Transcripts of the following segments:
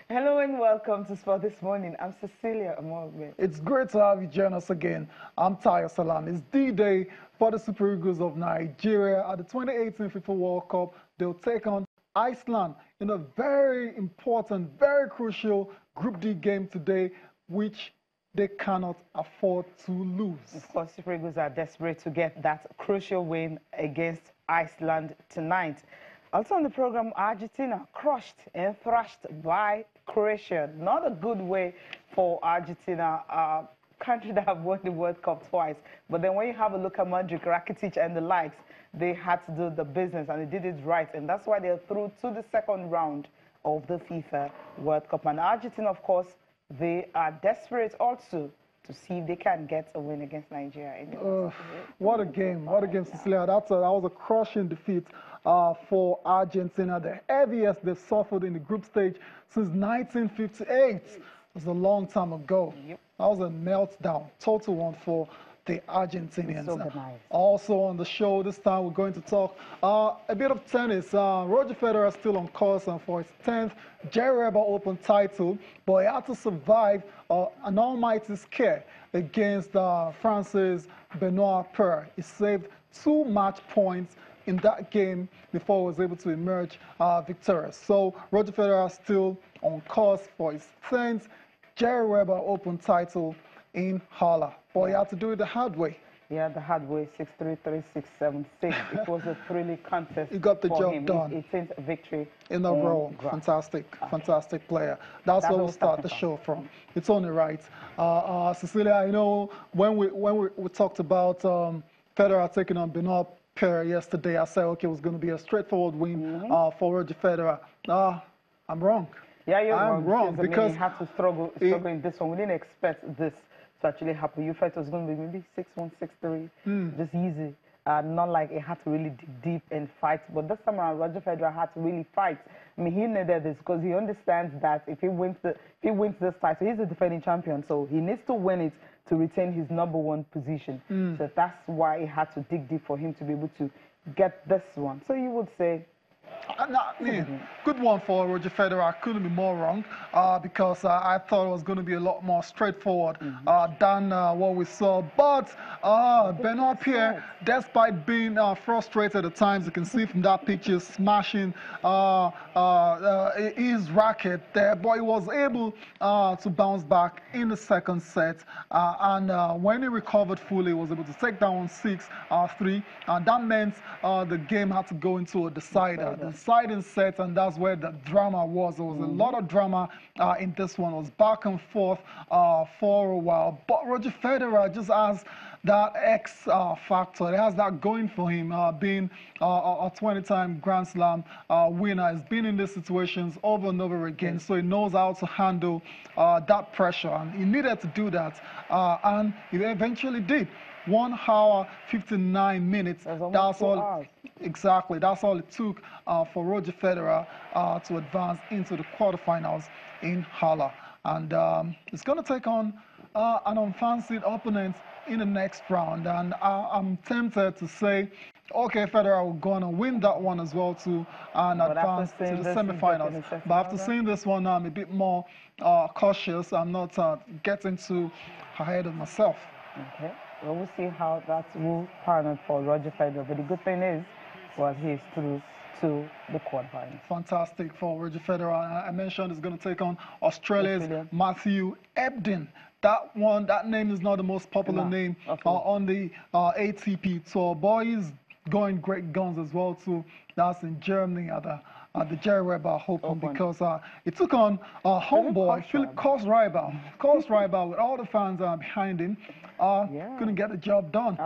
Hello and welcome to Sport This Morning. I'm Cecilia Amogbe. It's great to have you join us again. I'm Paire. It's D-Day for the Super Eagles of Nigeria at the 2018 FIFA World Cup. They'll take on Iceland in a very important, very crucial Group D game today, which they cannot afford to lose. Of course, Super Eagles are desperate to get that crucial win against Iceland tonight. Also on the program, Argentina crushed and thrashed by Croatia. Not a good way for Argentina, a country that have won the World Cup twice. But then when you have a look at Modric, Rakitic and the likes, they had to do the business and they did it right. And that's why they're through to the second round of the FIFA World Cup. And Argentina, of course, they are desperate also to see if they can get a win against Nigeria. What a game, Cecilia. That was a crushing defeat for Argentina, the heaviest they've suffered in the group stage since 1958. It was a long time ago. Yep. That was a meltdown, total one for the Argentinians. Also on the show this time, we're going to talk a bit of tennis. Roger Federer is still on course for his 10th Gerry Open title, but he had to survive an almighty scare against France's Benoit Paire. He saved 2 match points in that game before he was able to emerge victorious. So Roger Federer is still on course for his 10th Gerry Open title in Halle. But he had to do it the hard way. Yeah, the hard way, 6-3, 3-6, 7-6. It was a thrilling contest. He got the for job him. done. His 18th victory in a row. Fantastic player. That's where we'll start the show from. It's only right. Cecilia, you know, when we talked about Federer taking on Benoit Paire yesterday, I said, okay, it was going to be a straightforward win for Roger Federer. I'm wrong. Yeah, you're wrong because he had to struggle in this one. We didn't expect this to actually happen. You thought it was going to be maybe 6-1, 6-3, just easy. Not like it had to really dig deep and fight. But this time around, Roger Federer had to really fight. I mean, he needed this because he understands that if he wins this title, he's the defending champion. So he needs to win it to retain his #1 position. So that's why it had to dig deep for him to be able to get this one. So you would say, good one for Roger Federer. I couldn't be more wrong because I thought it was going to be a lot more straightforward than what we saw. But Benoit Paire, despite being frustrated at times, you can see from that picture, smashing his racket there, but he was able to bounce back in the second set. And when he recovered fully, he was able to take down 6-3. And that meant the game had to go into a decider. The deciding set, and that's where the drama was. There was a lot of drama in this one. It was back and forth for a while. But Roger Federer just has that X factor. It has that going for him, being a 20-time Grand Slam winner. He's been in these situations over and over again, so he knows how to handle that pressure. And he needed to do that, and he eventually did. 1 hour, 59 minutes. That's all. Exactly. That's all it took for Roger Federer to advance into the quarterfinals in Halle. And it's going to take on an unfancied opponent in the next round. And I'm tempted to say, okay, Federer will go on and win that one as well too and advance to the semifinals. But after seeing this one, I'm a bit more cautious. I'm not getting too ahead of myself. Okay. Well, we'll see how that will pan out for Roger Federer. But the good thing is, he's through to the quarterfinals. Fantastic for Roger Federer. I mentioned he's going to take on Australia's Matthew Ebden. That name is not the most popular name on the ATP tour. But he's going great guns as well too. That's in Germany at the Gerry Open because he took on homeboy Philip Kohlschreiber with all the fans behind him. Couldn't get the job done.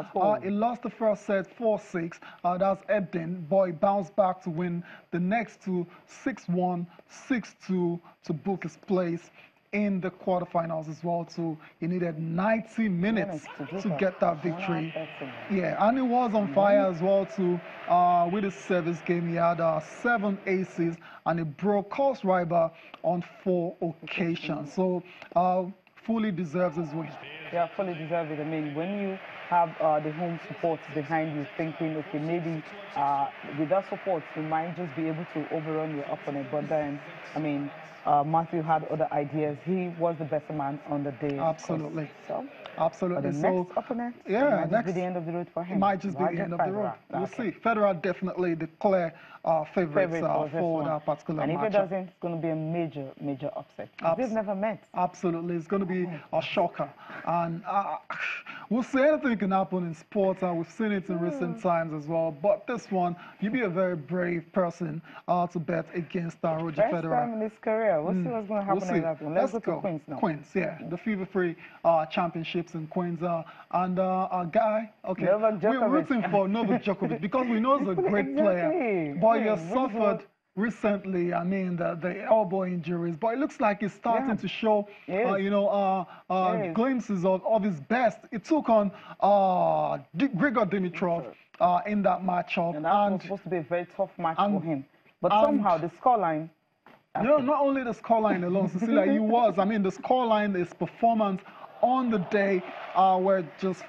He lost the first set 4-6. That's Ebden. Boy bounced back to win the next two 6-1, 6-2 to book his place in the quarterfinals as well too. He needed 90 minutes to get that victory. Yeah, and he was on fire as well too. With his service game, he had 7 aces and he broke Kohlschreiber on 4 occasions. So fully deserves his win. Yeah, fully deserved it. I mean, when you have the home support behind you, thinking, okay, maybe with that support, you might just be able to overrun your opponent. But then, I mean, Matthew had other ideas. He was the better man on the day. Absolutely. So, Absolutely. but the So, next opponent, yeah, it might just be the end of the road for him. It might just be the Roger end of the road. Federer. We'll Okay. see. Federer definitely the clear favorites for that particular And if matchup. it doesn't, it's going to be a major, major upset. They've never met. Absolutely. It's going to be a shocker. And we'll see, anything can happen in sports, and we've seen it in recent times as well. But this one, you'd be a very brave person to bet against Roger Federer. First time in his career. We'll see what's going to happen in that one. Let's go to Queens now. Queens, yeah. The fever-free championships in Queens. And our guy, okay, we're rooting for Novak Djokovic because we know he's a great player. But he has suffered recently, I mean, the elbow injuries, but it looks like he's starting to show, glimpses of his best. It took on Grigor Dimitrov in that matchup. And that was supposed to be a very tough match for him. But somehow the scoreline... not only the scoreline alone, Cecilia, the scoreline, his performance on the day was just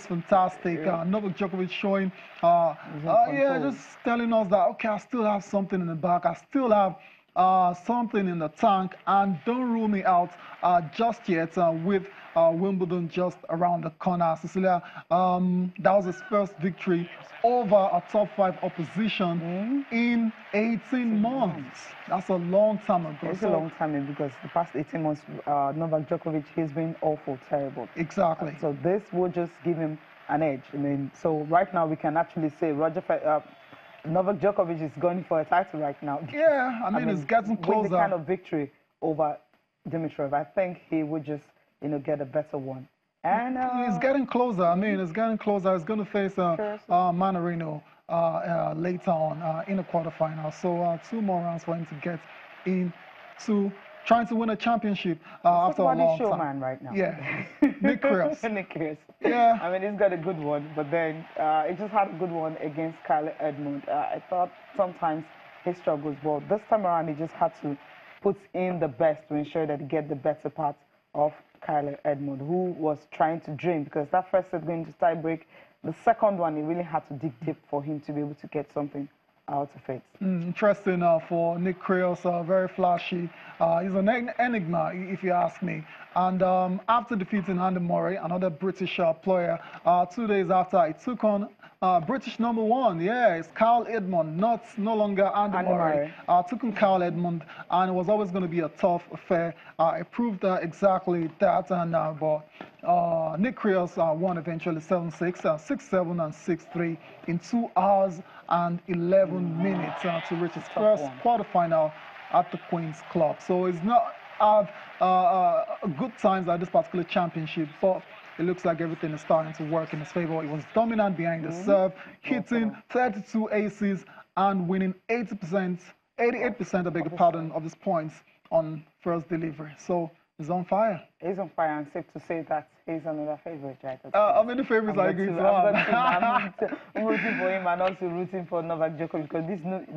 fantastic. Novak Djokovic showing, just telling us that, okay, I still have something in the back. I still have something in the tank, and don't rule me out just yet with Wimbledon just around the corner. Cecilia, that was his first victory over a top 5 opposition in 18 months. That's a long time ago. It's a long time because the past 18 months, Novak Djokovic has been awful, terrible. Exactly. So this would just give him an edge. I mean, so right now we can actually say Novak Djokovic is going for a title right now. Yeah, I mean it's getting closer. With the kind of victory over Dimitrov, I think he would just, get a better one. And he's getting closer. I mean, it's getting closer. He's going to face Manarino later on in the quarterfinals. So 2 more rounds for him to get into trying to win a championship after a long time. Right now. Yeah, Nick Kyrgios. Nick Kyrgios. Yeah. I mean, he's got a good one, but then he just had a good one against Kyle Edmund. I thought sometimes he struggles, but this time around he just had to put in the best to ensure that he get the better part of Kyle Edmund, who was trying to dream, because that first set going to tie break, the second one, he really had to dig deep for him to be able to get something out of it. Interesting for Nick Kyrgios, very flashy. He's an enigma, if you ask me. And after defeating Andy Murray, another British player, 2 days after, he took on British #1. Yeah, it's Kyle Edmund, no longer Andy Murray. Took on Kyle Edmund, and it was always going to be a tough affair. It proved exactly that. And Nick Kyrgios won eventually 7-6, 6-7, and 6-3 in 2 hours and 11 minutes to reach his first quarterfinal at the Queen's Club. So it's not good times at this particular championship, but it looks like everything is starting to work in his favor. He was dominant behind the serve, hitting 32 aces and winning 88%, I beg your pardon, of his points on first delivery. So he's on fire. He's on fire, and safe to say that he's another favorite, right? How many favorites are you going to have? I'm rooting for him and also rooting for Novak Djokovic, because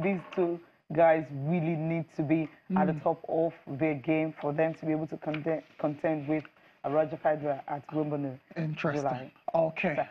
these two guys really need to be at the top of their game for them to be able to contend with Roger Federer at Wimbledon. Interesting. July. Okay.